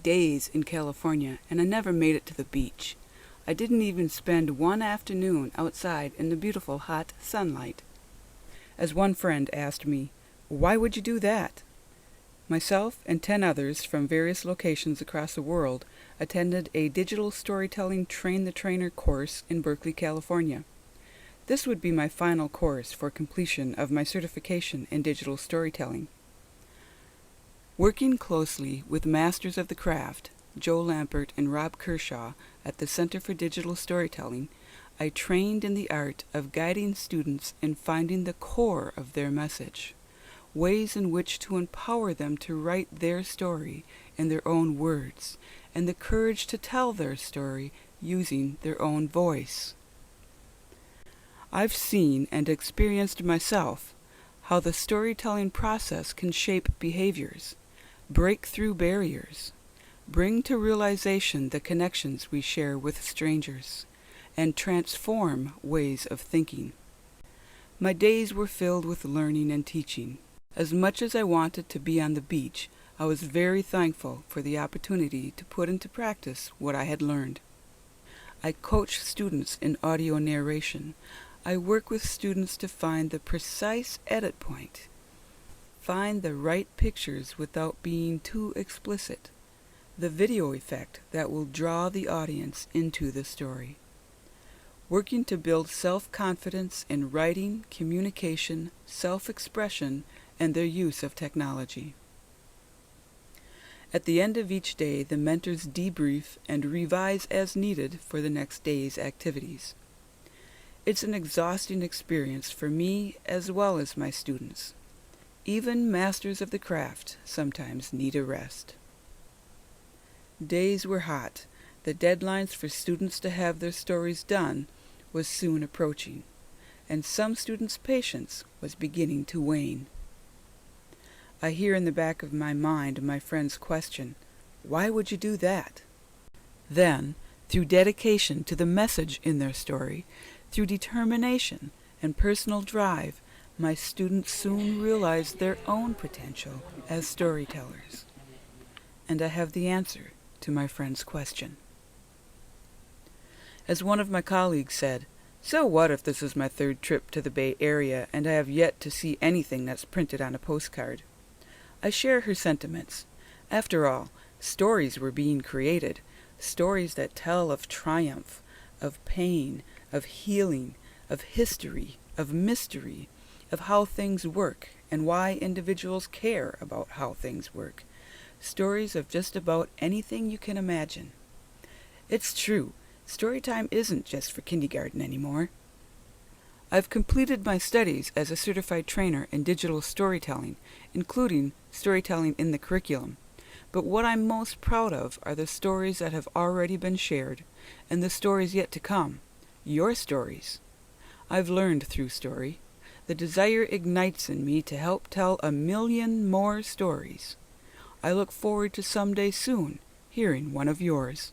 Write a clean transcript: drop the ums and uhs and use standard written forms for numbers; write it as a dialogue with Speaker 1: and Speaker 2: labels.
Speaker 1: days in California, and I never made it to the beach. I didn't even spend one afternoon outside in the beautiful hot sunlight. As one friend asked me, "Why would you do that?" Myself and 10 others from various locations across the world attended a digital storytelling train-the-trainer course in Berkeley, California. This would be my final course for completion of my certification in digital storytelling. Working closely with masters of the craft, Joe Lampert and Rob Kershaw at the Center for Digital Storytelling, I trained in the art of guiding students in finding the core of their message, ways in which to empower them to write their story in their own words, and the courage to tell their story using their own voice. I've seen and experienced myself how the storytelling process can shape behaviors, break through barriers, bring to realization the connections we share with strangers, and transform ways of thinking. My days were filled with learning and teaching. As much as I wanted to be on the beach, I was very thankful for the opportunity to put into practice what I had learned. I coach students in audio narration. I work with students to find the precise edit point, find the right pictures without being too explicit, the video effect that will draw the audience into the story. Working to build self-confidence in writing, communication, self-expression, and their use of technology. At the end of each day, the mentors debrief and revise as needed for the next day's activities. It's an exhausting experience for me as well as my students. Even masters of the craft sometimes need a rest. Days were hot. The deadlines for students to have their stories done was soon approaching, and some students' patience was beginning to wane. I hear in the back of my mind my friend's question, "Why would you do that?" Then, through dedication to the message in their story, through determination and personal drive, my students soon realized their own potential as storytellers. And I have the answer to my friend's question. As one of my colleagues said, "So what if this is my 3rd trip to the Bay Area and I have yet to see anything that's printed on a postcard?" I share her sentiments. After all, stories were being created, stories that tell of triumph, of pain, of healing, of history, of mystery, of how things work and why individuals care about how things work. Stories of just about anything you can imagine. It's true, storytime isn't just for kindergarten anymore. I've completed my studies as a certified trainer in digital storytelling, including storytelling in the curriculum. But what I'm most proud of are the stories that have already been shared, and the stories yet to come. Your stories. I've learned through story. The desire ignites in me to help tell 1,000,000 more stories. I look forward to someday soon hearing one of yours.